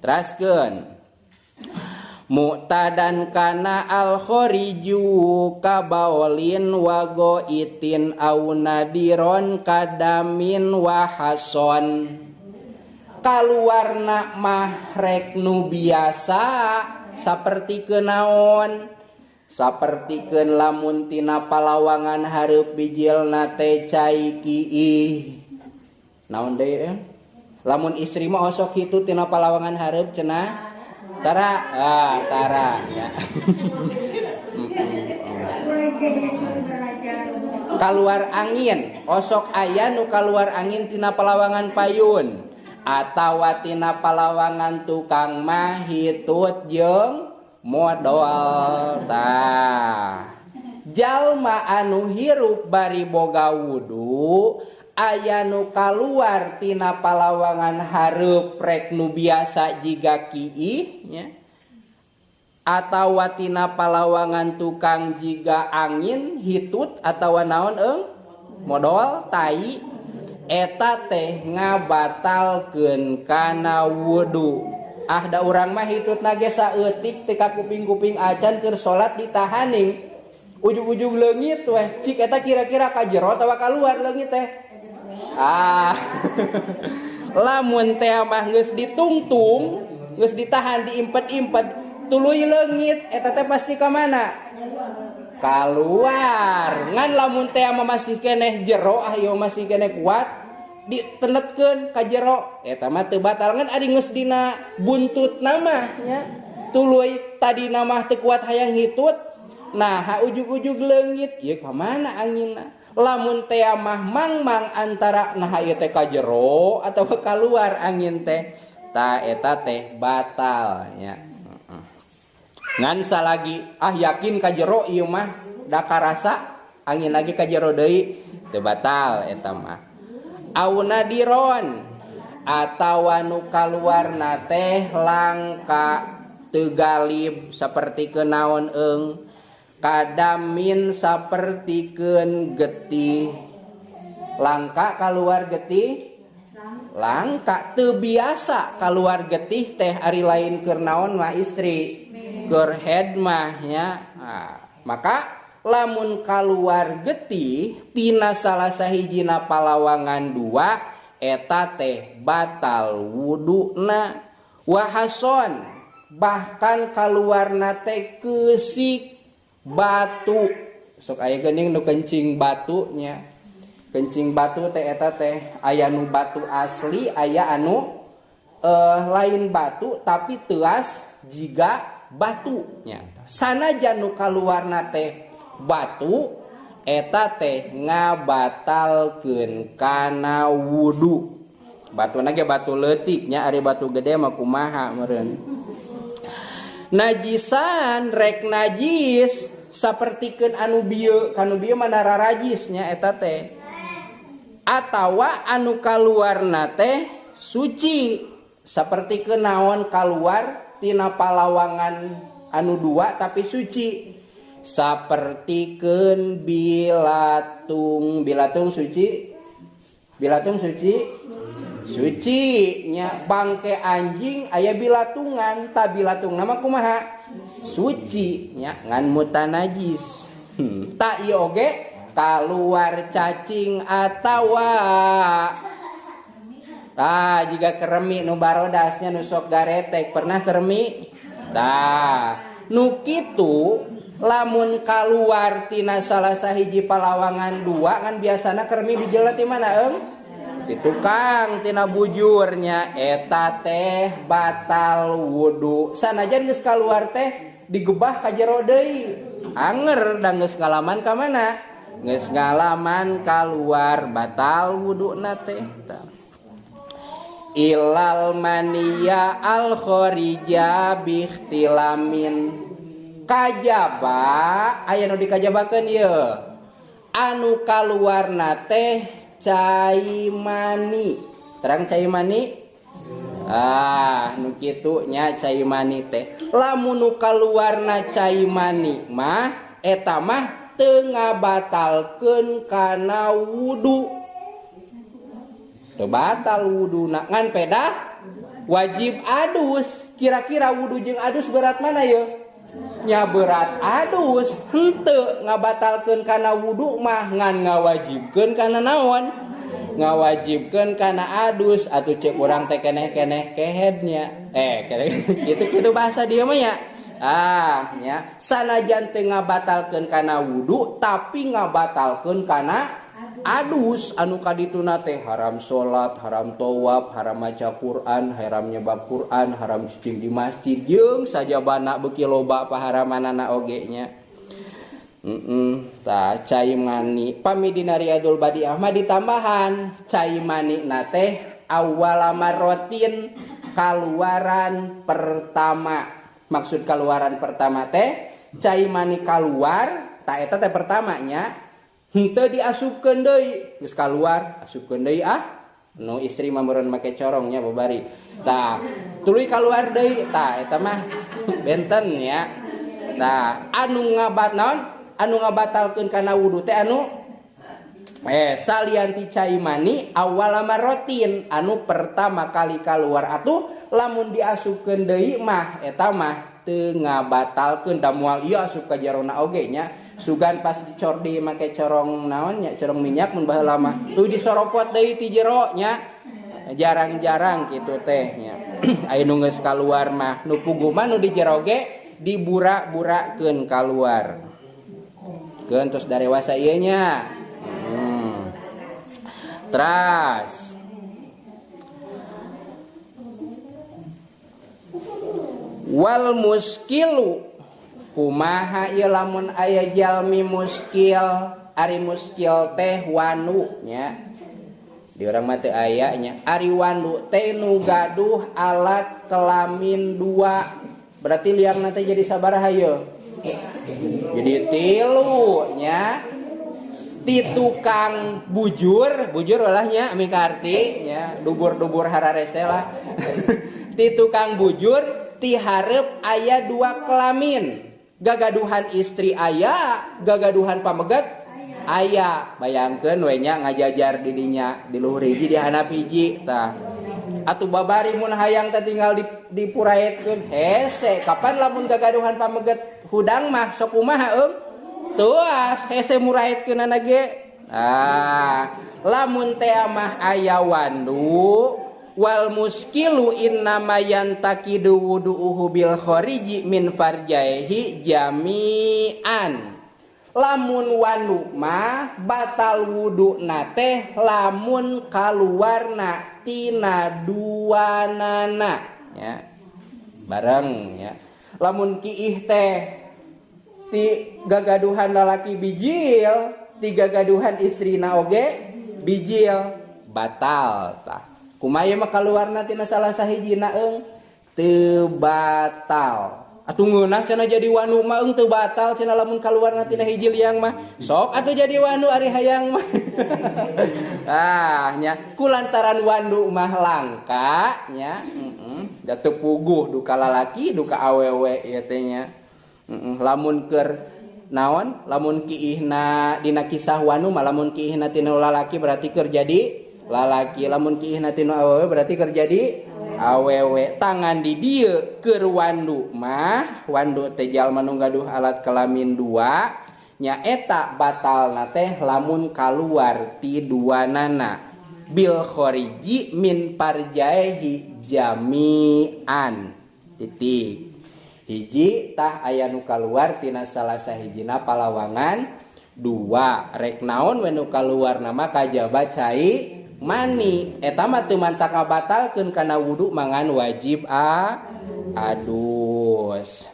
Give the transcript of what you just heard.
Teraskeun mu'tadan kana al khoriju kabaulin wa goitin au nadiron kadamin wa hason. Kaluarna mah rek nu biasa saperti kenaon, sapertikeun lamun tina palawangan hareup bijilna teh cai kiih. Naon deui? Lamun istri mah osok hitu tina palawangan hareup cenah tara, tara ya. Kaluar angin, osok aya nu kaluar angin tina palawangan payun atawa tina palawangan tukang mah hitut jeung modal. Tah jalma anu hirup bari boga wudu aya nu kaluar tina palawangan hareup rek nu biasa jiga kiih nya, atawa tina palawangan tukang jiga angin hitut atawa naon modal tai, eta teh ngabatalkeun kana wudu. Da urang mah hitutna ge saeutik teh ka kuping-kuping acan keur salat ditahaning ujug-ujug leungit weh, cik eta kira-kira ka jero atawa kaluar leungit teh. Lamun teh mah geus ditungtung, geus ditahan diimpet-impet tuluy leungit, eta teh pasti ka mana? Kaluar. Ngan lamun teh mah masih keneh jero, ieu masih keneh kuat, ditenetkeun ka jero, eta mah teu batal. Ngan ari geus dina buntutna mah nya, tuluy tadina mah teu kuat hayang hitut. Nah, ujug-ujug leungit, ieu ka mana anginna? Lamun teh mah mangmang antara nah ieu teh ka jero atawa kaluar angin teh, ta eta teh batal nya. Ngan salagi yakin ka jero ieu mah da karasa angin lagi ka jero deui teu batal eta mah. Au nadiron atawa nu kaluarna teh langka teu galib saperti kenaon kadamin sapertikeun getih. Langka kaluar getih, langka teu biasa kaluar getih teh ari lain keur naon mah istri, keur head mah nya. Maka lamun kaluar getih tina salah sahijina palawangan dua eta teh batal wuduna. Wahason bahkan kaluarna teh keusik batu, sok aya geuning nu kencing batu nya. Kencing batu teh eta teh aya nu batu asli, aya anu lain batu tapi teuas jiga batu nya. Sanajan nu kaluarna teh batu eta teh ngabatalkeun kana wudu. Batuna ge batu leutik nya, ari batu gede mah kumaha meureun. Najisan rek najis sapertikeun anu bieu, kanu bieu mah rarajisnya eta teh. Atawa anu kaluarna teh suci, sapertikeun naon kaluar tina palawangan anu dua tapi suci. Sapertikeun bilatung, bilatung suci. Bilatung suci. Suci nya, bangke anjing aya bilatungan, ta bilatung nama kumaha? Suci nya, ngan mutan najis. Ta ieu oge kaluar cacing atawa jika keremi nu barodasnya nu sok garetek, pernah keremi? Nu kitu lamun kaluar tina salah sahiji palawangan dua kan biasana keremi dijelet di mana di tukang tina bujurnya, eta teh batal wudu. Sanajan geus kaluar teh digebah ka jero deui, anger da geus ngalaman ka mana? Geus ngalaman kaluar, batal wuduna teh. Ilal maniya al kharija bihtilamin, kajaba aya nu dikajabakeun ieu anu kaluarna teh cai mani. Terang cai mani? Nu kitu nya cai mani teh. Lamun nu kaluarna cai mani mah eta mah teu ngabatalkeun kana wudu. Teu batal wuduna ngan pedah wajib adus. Kira-kira wudu jeung adus berat mana ya? Nya berat adus. Henteu ngabatalkeun kana wudu mah ngan ngawajibkeun kana naon? Ngawajibkeun kana adus atuh ceuk urang teh keneh-keneh kehednya. Kitu bahasa dia mah ya. Ya, sanajan teu ngabatalkeun kana wudu tapi ngabatalkeun kana adus anu kadituna teh haram salat, haram tawaf, haram maca Quran, haram nyebab Quran, haram cicing di masjid jeung sajabana beuki loba paharamanana oge nya. Tah cai mani pami dina Riyadul Badiah mah ditambahan cai mani na teh awwala marrotin kaluaran pertama. Maksud keluaran pertama teh cai mani keluar tak eta teh pertamanya henteu diasupkeun deui geus keluar asupkeun deui nu istri mah meureun make corongnya babari tah tuluy keluar deui tah eta mah benten ya tah anu ngabatalkeun kana wudu teh anu salian ti cai mani awal marotin anu pertama kali keluar atuh lamun diasupkeun deui mah eta mah teu ngabatalkeun da moal ieu asup ka jarona oge nya sugan pas dicor di make corong naon nya corong minyak mun baheula mah tuh disoropot deui ti jero nya jarang-jarang kitu teh nya aya nu geus kaluar mah nu puguh mah nu di jero ge dibura-burakeun kaluar keun tos darewasa ieu nya Tras wal muskilu kumaha ieu lamun aya jalmi muskil ari muskil teh wanu nya di urang mah teu aya nya ari wanu teh nu gaduh alat kelamin dua berarti liangna teh jadi sabaraha ieu jadi 3 nya ti tukang bujur olahnya mikarti ya dubur hararese lah ti tukang bujur ti hareup aya 2 kelamin gagaduhan istri aya gagaduhan pamegat aya bayangkeun we nya ngajajar di dinya di luhur hiji di handap hiji tah atuh babari mun hayang teh tinggal dipuraetkeun hese kapan lamun gagaduhan pamegat hudang mah sok kumaha tuas hese muraitkeunana ge lamun teh mah aya wandu wal muskilu innama yantakidu wudu'uhu bil khariji min farjaihi jami'an lamun wandu mah batal wudu'na teh lamun kaluarna tina duanana ya bareng ya lamun kiih teh ti gagaduhan lalaki bijil ti gagaduhan istrina oge bijil batal tah kumaha mah kaluarna tina salah sahijina teu batal atuh ngeunah cenah jadi wanu mah teu batal cenah lamun kaluarna tina hiji liang mah sok atuh jadi wanu ari hayang mah nya kulantaran wandu mah langka nya da teu puguh duka lalaki duka awewe ieu teh nya lamun keur naon lamun kiihna dina kisah wanu mah lamun kiihna tina lalaki berarti keur jadi lalaki lamun kiihna tina awewe berarti keur jadi awewe tangan di dieu keur wandu mah wandu teh jalma nu gaduh alat kelamin 2 nya eta batalna teh lamun kaluar ti duanana bil khariji min parjaihi jami'an titik hiji tah aya nu kaluar tina salah sahijina palawangan 2 rek naon we nu kaluar nama kajaba cai mani eta mah teu mantak ngabatalkeun kana wudu mangan wajib adus.